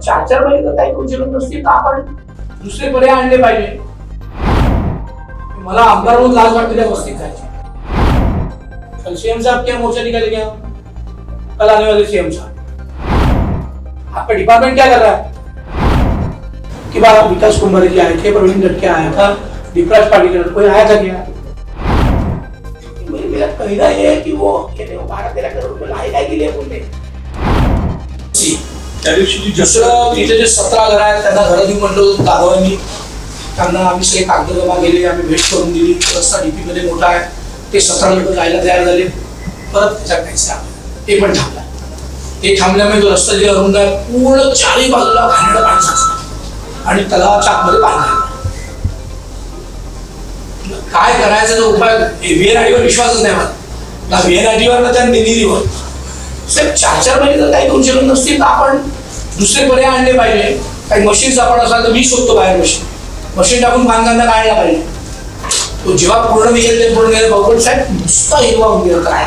4-4 महिने जर काही करू शकत नसतील तर आपण दुसरे पर्याय आणले पाहिजे. मला आमदार म्हणून लाज वाटते त्या वस्तीत जायची. कल सीएम साहब क्या मोर्चा निकाले क्या, कल आने वाले सीएम साहब, आपका डिपार्टमेंट क्या कर रहा है कि बाबा विकास कुमार जी आए थे, प्रवीण गटके आया था, दीपराज पाटील कोई आया था क्या? मेरा कहना ये है कि वो 12-13 करोड़ रुपये लाए के लिए बोलते. त्या दिवशी दुसरं तिथे जे 17 घर आहेत त्यांना घरं देऊ म्हणलो दादावांनी. त्यांना आम्ही सगळे कागद जमा केले, आम्ही भेट करून दिली. रस्ता डीपी मध्ये मोठा आहे, ते 17 लोक जायला तयार झाले. परत त्याच्या पैसे आले, ते पण थांबला. ते थांबल्यामुळे जो रस्ता जे अरुंद आहे पूर्ण चारही बाजूला घाणेरडं पाणी साचलं आणि तलावाच्या आतमध्ये पाणी झालं. काय करायचा तो उपाय, व्हीएनआयडीवर विश्वासच नाही मला, ना व्हीएनआयडीवर ना त्या निधीवर. 4-4 महिने जर काही करू शकत नसतील तर आपण दुसरे पर्याय आणले पाहिजे. काही मशीन्स आपण असाल तर मी शोधतो बाहेर मशीन टाकून बांधकांना काढला पाहिजे. तो जेव्हा पूर्ण निघेल ते पूर्ण गेलं. बाबूल साहेब नुसता हिरवा होऊन गेला,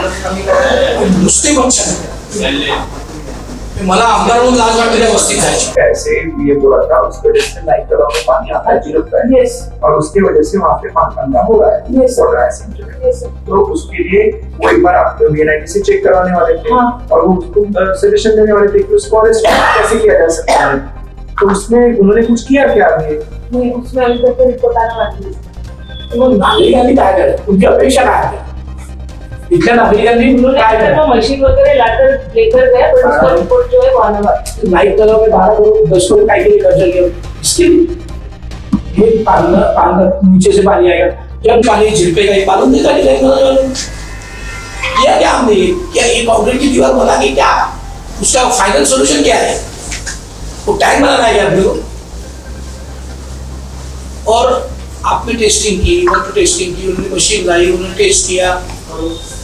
नुसते पक्ष. मला आमदार म्हणून लाज वाटते त्या वस्तीत जायची. ऐसे ये बोला था उसके वजह से नाइट तलाव में पानी आता है जिलकता है. Yes. और उसकी वजह से वहाँ पे पानी गंदा हो रहा है. Yes. हो रहा है समझे. Yes. तो उसके लिए वो एक बार आप VNIT से चेक करवाने वाले थे. हाँ. और वो उसको सजेशन देने वाले थे कि उसको अरेस्ट कैसे किया जा सकता है. तो उसमें उन्होंने कुछ किया क्या आगे? नहीं, उसमें अभी तक तो रिपोर्ट आना बाकी है. मग नागरिकांनी काय करायचं, तुमची अपेक्षा काय आहे? इथल्या नागरिकांनी काय करायचं? मशीन वगैरह लाकर लेकर गया, पर उसका रिपोर्ट जो है वो आना बाकी. नाइट तलाव में 12 करोड़ 10 करोड़ काय के लिए खर्च किया, इसके लिए ये पानी नीचे से पानी आएगा, जब पानी झिड़पेगा ये मालूम नहीं जाएगा. किया क्या हमने, क्या ये कंक्रीट की दीवार बना के क्या उसका फाइनल सोल्यूशन क्या है? वो टैंक बनाना है अपने को. और आपने टेस्टिंग की, वाटर टेस्टिंग की, उन्होंने मशीन लाई, उन्होंने टेस्ट किया.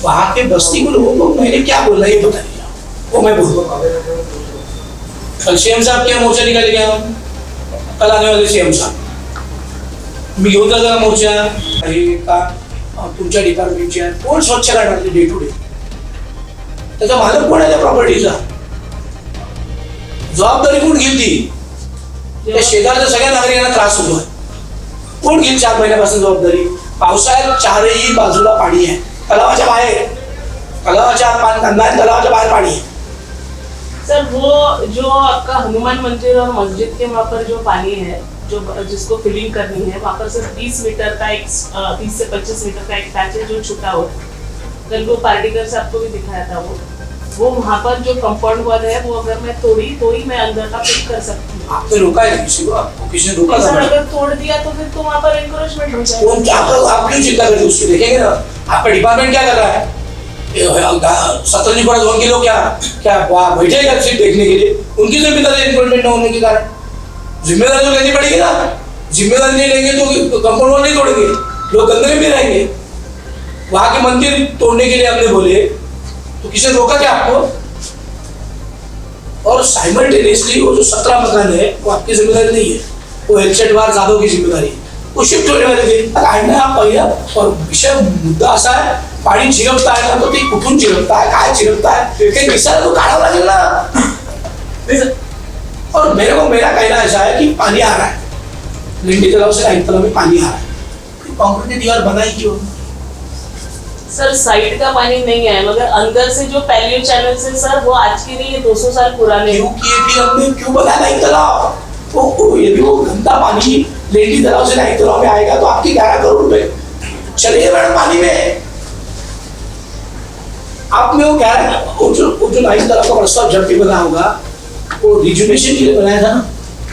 वहां के बस्ती के लोगों को मैंने क्या बोला ये बताइए, वो मैं बोलूँगा. कल सीएम साहब क्या मोर्चा निकाले क्या, कल आने वाले सीएम साहब, मी घेऊन जाता मोर्चा आहे का तुमच्या डिपार्टमेंटची आहे. कोण स्वच्छ करणार डे टू डे, त्याचा मालक कोण आहे त्या प्रॉपर्टीचा, जबाबदारी कोण घेईल ती? त्या शेजारच्या सगळ्या नागरिकांना त्रास होतोय, कोण घेईल 4 महिन्यापासून जबाबदारी? पावसाळ्यात चारही बाजूला पाणी आहे, तलावाच्या बाहेर, तलावाच्या आत पाणी गंदा आहे, तलावाच्या बाहेर पाणी आहे. सर वो जो आपका हनुमान मंदिर और मस्जिद के वहाँ पर जो पानी है, जो जिसको फिलिंग करनी है, वहाँ पर सिर्फ 30 मीटर का एक 30 से 25 मीटर का एक पैच है जो छुटा हुआ है. कल वो पार्टिकल से आपको भी दिखाया था. वो वहाँ पर जो कंपाउंड वॉल है वो अगर मैं तोड़ी तो ही मैं अंदर का फिट कर सकती हूँ. आपने रोका है किसी को? आपको किसी ने रोका सर था? अगर तोड़ दिया तो फिर तो वहाँ पर एनक्रोचमेंट हो जाएगा. कौन क्या कर, आप क्यों चिंता करते, उसको देखेंगे ना. आपका डिपार्टमेंट क्या कर रहा है? 17 बड़ा जोन के लोग क्या वहाँ बैठेगा सीट देखने के लिए? उनकी जिम्मेदारी एनक्रोचमेंट न होने के कारण जिम्मेदारी तो लेनी पड़ेगी ना. जिम्मेदारी नहीं लेंगे तो कंपाउंड वॉल नहीं तोड़ेंगे, लोग गंदे में रहेंगे. वहाँ के मंदिर तोड़ने के लिए आपने बोले तो किसी ने रोका क्या आपको? और साइमल्टेनियसली वो जो 17 मकान है वो आपकी जिम्मेदारी नहीं है, वो हेलसेट वार जाधव की जिम्मेदारी है. वो शिफ्ट होने वाले थे काढणं हा पहिला. और विषय मुद्दा असा आहे, पाणी चिरपता है ना, तो ते कुठून चिरपता है, काय चिरपता है, ते दिसायला तो काढावं लागेल ना. और मेरा कहना ऐसा है कि पानी आ रहा है, लिंडी तालाब से नाइट तालाब में पानी आ रहा है, कंक्रीट की दीवार बनाई क्यों? सर साइड का पानी नहीं है, मगर अंदर से जो पैलियो चैनल से सर वो आज की नहीं है, 200 साल पुराने. क्यों किए फिर हमने, क्यों बनाया नाइट तालाब? यदि वो गंदा पानी लेंडी तालाब से नाइट तालाब में आएगा तो आपके 11 करोड़ रुपए चले मैडम पानी में. आपने वो जो नाइट तालाब का प्रस्ताव जब भी बना होगा वो रिजुनेशन के लिए बनाया था ना.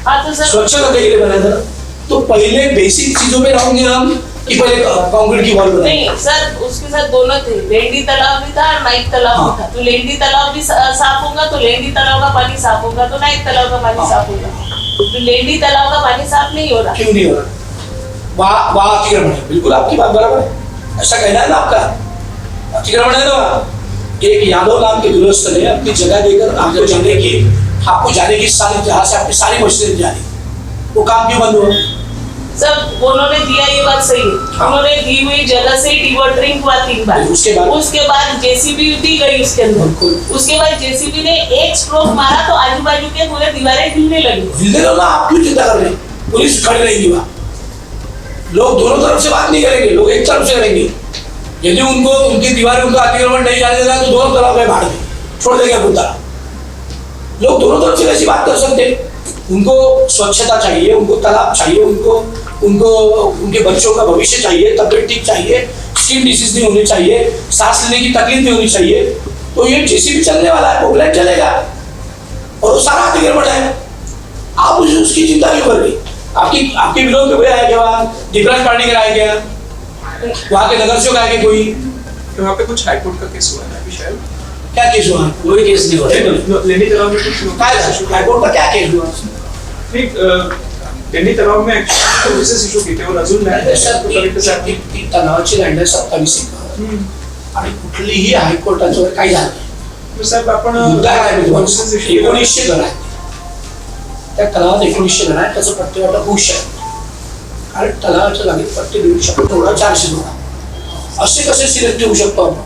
हाँ तो सर स्वच्छ करने के लिए बनाया था ना. तो पहले बेसिक चीजों पे रहेंगे हम कि पहले कंक्रीट की वॉल बनाए. नहीं सर, उसके साथ दोनों थे, लेंडी तालाब भी था और नाइट तालाब भी था. तो लेंडी तालाब भी साफ होगा तो लेंडी तालाब का पानी साफ होगा, तो नाइट तालाब का पानी साफ होगा. तो लेंडी तालाब का पानी साफ नहीं हो रहा. क्यों नहीं हो रहा? वहाँ अतिक्रमण है, बिल्कुल आपकी बात बराबर है, ऐसा कहना है ना आपका. अतिक्रमण है ना. एक यादव नाम के गृहस्थ ने अपनी जगह देकर आपको जाने की सारी जहाँ से आपकी सारी मशीनें जानी, वो काम क्यों बंद हुआ? सब उन्होंने दिया, ये बात सही है। हाँ। उन्होंने दी हुई जगह से डिवॉटरिंग हुआ 3 बार। उसके बाद जेसीबी दी गई उसके अंदर। बिल्कुल। उसके बाद जेसीबी ने एक स्ट्रोक मारा तो आजू बाजू के पूरे दीवारें हिलने लगी। हिलने दो ना, आप क्यों चिंता कर रहे हैं? पुलिस खड़ी रहेगी वहाँ, लोग दोनों तरफ से बात नहीं करेंगे, लोग एक तरफ से करेंगे। यदि उनको उनकी दीवारें उनका अतिक्रमण नहीं जाने देगा तो दोनों तरफ में बाढ़ दे छोड़ देंगे खुदा। लोग दोनों तरफ से कैसी बात कर सकते? उनको स्वच्छता चाहिए, उनको तालाब चाहिए, उनको उनके बच्चों का भविष्य चाहिए, तबियत ठीक चाहिए, स्किन डिसीज नहीं होनी चाहिए, सांस लेने की तकलीफ नहीं होनी चाहिए। तो ये जेसीबी चलने वाला है, पोगलैंड चलेगा और वो सारा अतिक्रमण है। आप उसकी चिंता क्यों कर रही? आपके विरोध में कोई आया क्या? वहाँ दीपराज पार्टी आया क्या? वहाँ के नगर सेवक आए कोई? तो वहाँ पे कुछ हाईकोर्ट का केस हुआ है अभी शायद। क्या केस हुआ? कोई केस नहीं हुआ। लेनी तालाब में कुछ हाईकोर्ट का क्या केस हुआ? लेनी तालाब में एक्चुअली विशेष इशू किती और अजून नाही ती तणावाची लढाई 27 आणि कुठलीही हायकोर्टाचं काही झालं नाही. साहेब आपण मुद्दा काय माहिती तुम्हाला? 1900 घर आहेत त्या तलावात, 1900 घर आहेत, त्याचं पट्टे वाटप होऊ शकतं. कारण तलावाच्या जागेत पट्टे देऊ शकतो तेवढा 400 जोडा. असे कसे सिलेक्ट होऊ शकतो आपण?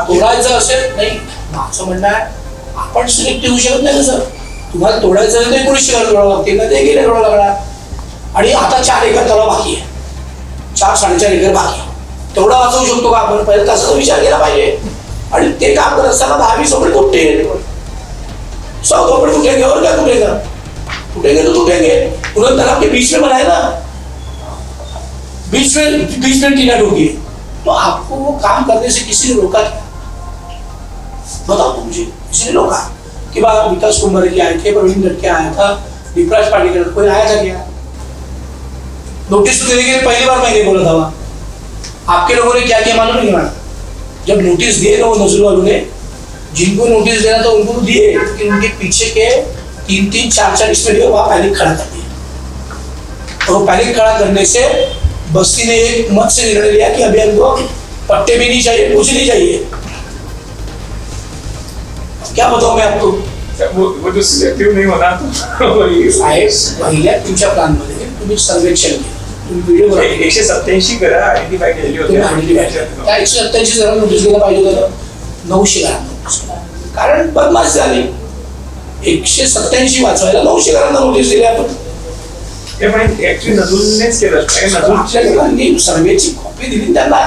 तोडायचं असेल नाही, माझं म्हणणं आहे आपण सिलेक्ट होऊ शकत नाही सर. तुम्हाला तोडायचं तर 1900 घर तोडावं लागतील ना, ते गेले तोडावं लागणार. आणि आता 4 एकर तलाव बाकी आहे, 4-4.5 एकर बाकी आहे. तेवढा वाचवू शकतो का आपण? पहिले तसा विचार केला पाहिजे. आणि ते काम करत असताना 10-20 रुपये कुठे 100 रुपये कुठेंगे और क्या कुठेगा? टूटेंगे तो टूटेंगे. पुनः तालाब के बीच में बनाए ना, बीच में टीना ठोकी. तो आपको वो काम करने से किसी ने रोका क्या? बताओ तो मुझे, किसी ने रोका? कि बात विकास कुमार जी आए थे, प्रवीण लड़के आया था, दीपराज पार्टी कोई आया था क्या? नोटिस तो देने के लिए पहली बार मैंने बोला था वहाँ. आपके लोगों ने क्या किया मालूम नहीं? माना जब नोटिस दिए ना वो नजर वालों ने, जिनको नोटिस देना था उनको दिए, लेकिन उनके पीछे के 3-3, 4-4 इसमें वहाँ पैनिक खड़ा कर दिया. और वो पैनिक खड़ा करने से बस्ती ने एक मत से निर्णय लिया कि अभी हमको पट्टे भी नहीं चाहिए, कुछ नहीं चाहिए. क्या बताऊं मैं आपको? वो जो सिलेक्टिव नहीं होना साहेब, पहिल्या तुमच्या प्लॅनमध्ये तुम्ही सर्वेक्षण केलं, तुम्ही व्हिडिओ बनवले, 187 घरं आयडेंटिफाय केलेली तुम्ही आयडेंटिफाय केलं. त्या 187 जणांना नोटीस द्यायला पाहिजे होतं, 900 जणांना नोटीस दिला. कारण बदमाश झाली. 187 वाचवायला 900 जणांना नोटीस दिली आपण. हे पण ऍक्च्युअली नजूलनेच केलं. आपल्याला सर्वेची कॉपी दिली त्यांना.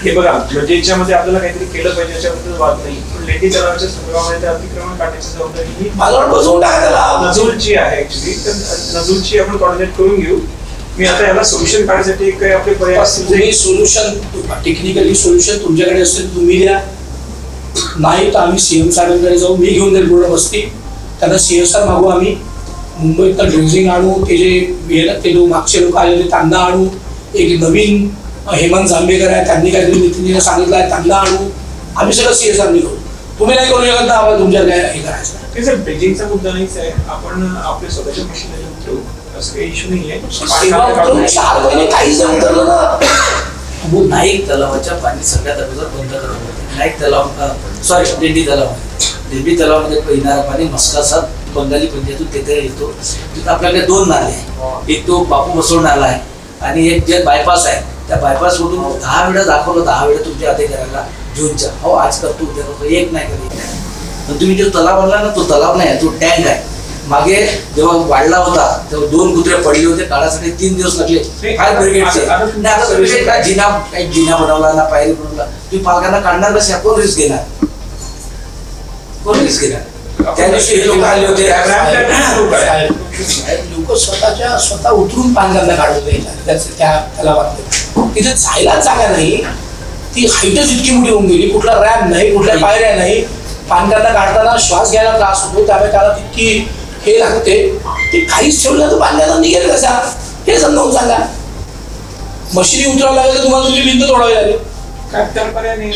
हे बघा, म्हणजे याच्यामध्ये आपल्याला काहीतरी केलं पाहिजे याच्याबद्दल वाद नाही, पण लेंडी तलावाच्या संदर्भामध्ये अतिक्रमण काढण्याची जबाबदारी ही माझ्यावर बसवून टाका त्याला. नजूलची आहे ऍक्च्युअली. तर नजूलची आपण कॉर्डिनेट करून घेऊ. मी आता याला सोल्युशन काढण्यासाठी एक काही आपले पर्याय तुम्ही सोल्युशन, टेक्निकली सोल्युशन तुमच्याकडे असेल तुम्ही द्या, नाही तर आम्ही सीएम साहेबांकडे जाऊ. मी घेऊन जाईल पूर्ण बस्ती, त्यांना CSR मागू. आम्ही मुंबईत ड्रेजिंग आणू, ते जो मागचे लोक आलेले त्यांना आणू. एक नवीन हेमंत जांभेकर आहे, त्यांनी काहीतरी नितीनजीने सांगितलं आहे, त्यांना आणू. आम्ही सगळं CSR करू. तुम्ही नाही करू शकत ना, आम्हाला तुमच्या काय हे करायचं. ते सर ड्रेजिंगचा मुद्दा नाहीच आहे. आपण आपल्या स्वतःच्या मशीनरी उतरवू, असं काही इश्यू नाही आहे. 4 महिने काहीच नाही उतरलं ना. नाईक तलावाच्या पाणी सगळ्यात अगोदर बंद करावं होतं. नाईक तलाव, सॉरी दिंडी तलाव, दिंडी तलावामध्ये येणारं पाणी मस्कासात बंगाली पंचायतून तिथे येतो. तिथं आपल्याकडे 2 नाले आहे. एक तो बापू बसवून नाला आहे आणि एक जे बायपास आहे, त्या बायपास मधून 10 वेळा दाखवलं, 10 वेळा तुमच्या अधिकाऱ्याला जूनच्या, हो आज करतो उद्या करतो, एक नाही कधी. पण तुम्ही जो तलाव आणला ना, तो तलाव नाही, तो टँक आहे. मागे जेव्हा वाढला होता तेव्हा 2 कुत्रे पडले होते, काढायसाठी 3 दिवस लागले. काय ब्रिगेडचे काय जिना बनवला ना, पायरी बनवला. तुम्ही पालकांना काढणार कशा? कोण रिस्क घेणार? कोण रिस्क घेणार? त्या दिवशी हे लोक आले होते, लोक स्वतः उतरून पानगंधा काढून त्याला वाटतं. तिथे जायला जागा नाही, ती हाईटच इतकी मोठी होऊन गेली, कुठला रॅम्प नाही, कुठल्या पायऱ्या नाही. पानगंधा काढताना श्वास घ्यायला त्रास होतो, त्यामुळे त्याला तितकी हे लागते. ते काहीच ठेवलं तर पानगंधा निघेल कसा? हे समजावून सांगा. मशिनी उतरावं लागेल तर तुम्हाला तुमची भिंत तोडावी लागेल. काय त्याला पर्याय नाही.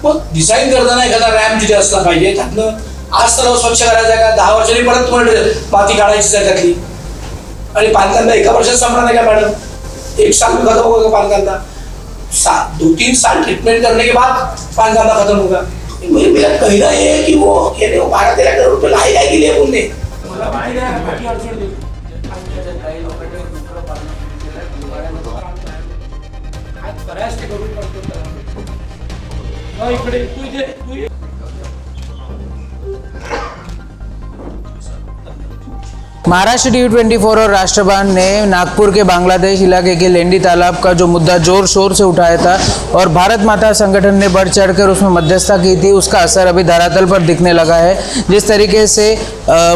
मग डिझाईन करताना एखादा रॅम्प तिथे असला पाहिजे. त्यातनं आज तलाव स्वच्छ करायचा आहे का? 10 वर्षांनी परत तुम्हाला माती काढायची आहे त्यातली. आणि पानगंधा 1 वर्षात संपणार नाही का मॅडम? 1 साल में खत्म होगा पानगंधा. 2-3 साल ट्रीटमेंट करने के बाद पानगंधा खत्म होगा. मेरा कहना ये है कि वो 12-13 करोड़ रुपये लाए जाएगी ले उनने. प्रयास ते करून करतो त्याला. इकडे तू इथे महाराष्ट्र T24 और राष्ट्रवान ने नागपुर के बांग्लादेश इलाके के लेंडी तालाब का जो मुद्दा जोर शोर से उठाया था और भारत माता संगठन ने बढ़ चढ़कर उसमें मध्यस्थता की थी, उसका असर अभी धरातल पर दिखने लगा है। जिस तरीके से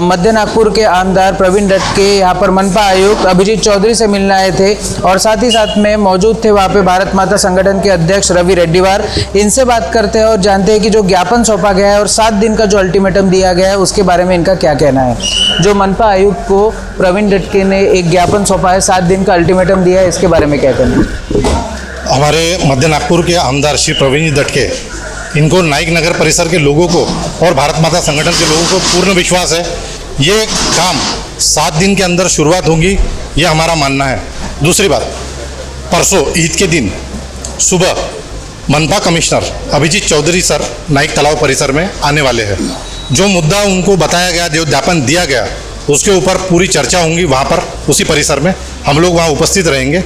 मध्य नागपुर के आमदार प्रवीण दटके यहाँ पर मनपा आयुक्त अभिजीत चौधरी से मिलने आए थे और साथ ही साथ में मौजूद थे वहाँ पे भारत माता संगठन के अध्यक्ष रवि रेड्डीवार। इनसे बात करते हैं और जानते हैं कि जो ज्ञापन सौंपा गया है और 7 दिन का जो अल्टीमेटम दिया गया है उसके बारे में इनका क्या कहना है। जो मनपा आयुक्त को प्रवीण दटके ने एक ज्ञापन सौंपा है, 7 दिन का अल्टीमेटम दिया है, इसके बारे में क्या कहना है। हमारे मध्य नागपुर के आमदार श्री प्रवीण दटके, इनको नाइक नगर परिसर के लोगों को और भारत माता संगठन के लोगों को पूर्ण विश्वास है ये काम 7 दिन के अंदर शुरुआत होगी, ये हमारा मानना है। दूसरी बात, परसों ईद के दिन सुबह मनपा कमिश्नर अभिजीत चौधरी सर नाइक तालाब परिसर में आने वाले हैं। जो मुद्दा उनको बताया गया, जो ज्ञापन दिया गया, उसके ऊपर पूरी चर्चा होंगी वहाँ पर, उसी परिसर में हम लोग वहाँ उपस्थित रहेंगे।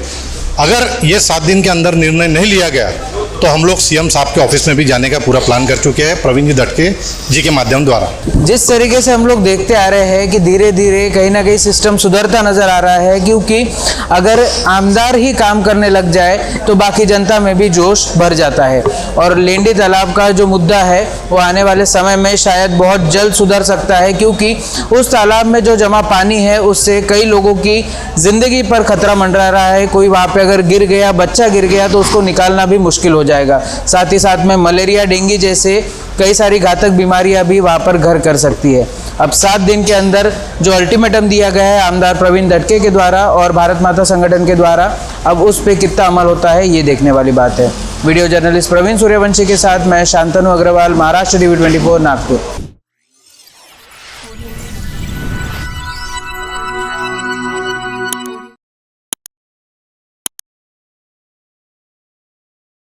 अगर ये 7 दिन के अंदर निर्णय नहीं लिया गया तो हम लोग सीएम साहब के ऑफिस में भी जाने का पूरा प्लान कर चुके हैं प्रवीण जी दटके जी के माध्यम द्वारा। जिस तरीके से हम लोग देखते आ रहे हैं कि धीरे धीरे कहीं ना कहीं सिस्टम सुधरता नजर आ रहा है, क्योंकि अगर आमदार ही काम करने लग जाए तो बाकी जनता में भी जोश भर जाता है। और लेंडी तालाब का जो मुद्दा है वो आने वाले समय में शायद बहुत जल्द सुधर सकता है, क्योंकि उस तालाब में जो जमा पानी है उससे कई लोगों की जिंदगी पर खतरा मंडरा रहा है। कोई वहाँ पे अगर गिर गया, बच्चा गिर गया तो उसको निकालना भी मुश्किल हो जाएगा। साथ ही साथ में मलेरिया, डेंगू जैसे कई सारी घातक बीमारियां भी वहाँ पर घर कर सकती है। अब 7 दिन के अंदर जो अल्टीमेटम दिया गया है आमदार प्रवीण दटके के द्वारा और भारत माता संगठन के द्वारा, अब उस पर कितना अमल होता है ये देखने वाली बात है। वीडियो जर्नलिस्ट प्रवीण सूर्यवंशी के साथ मैं शांतनु अग्रवाल, महाराष्ट्र TV24 नागपुर।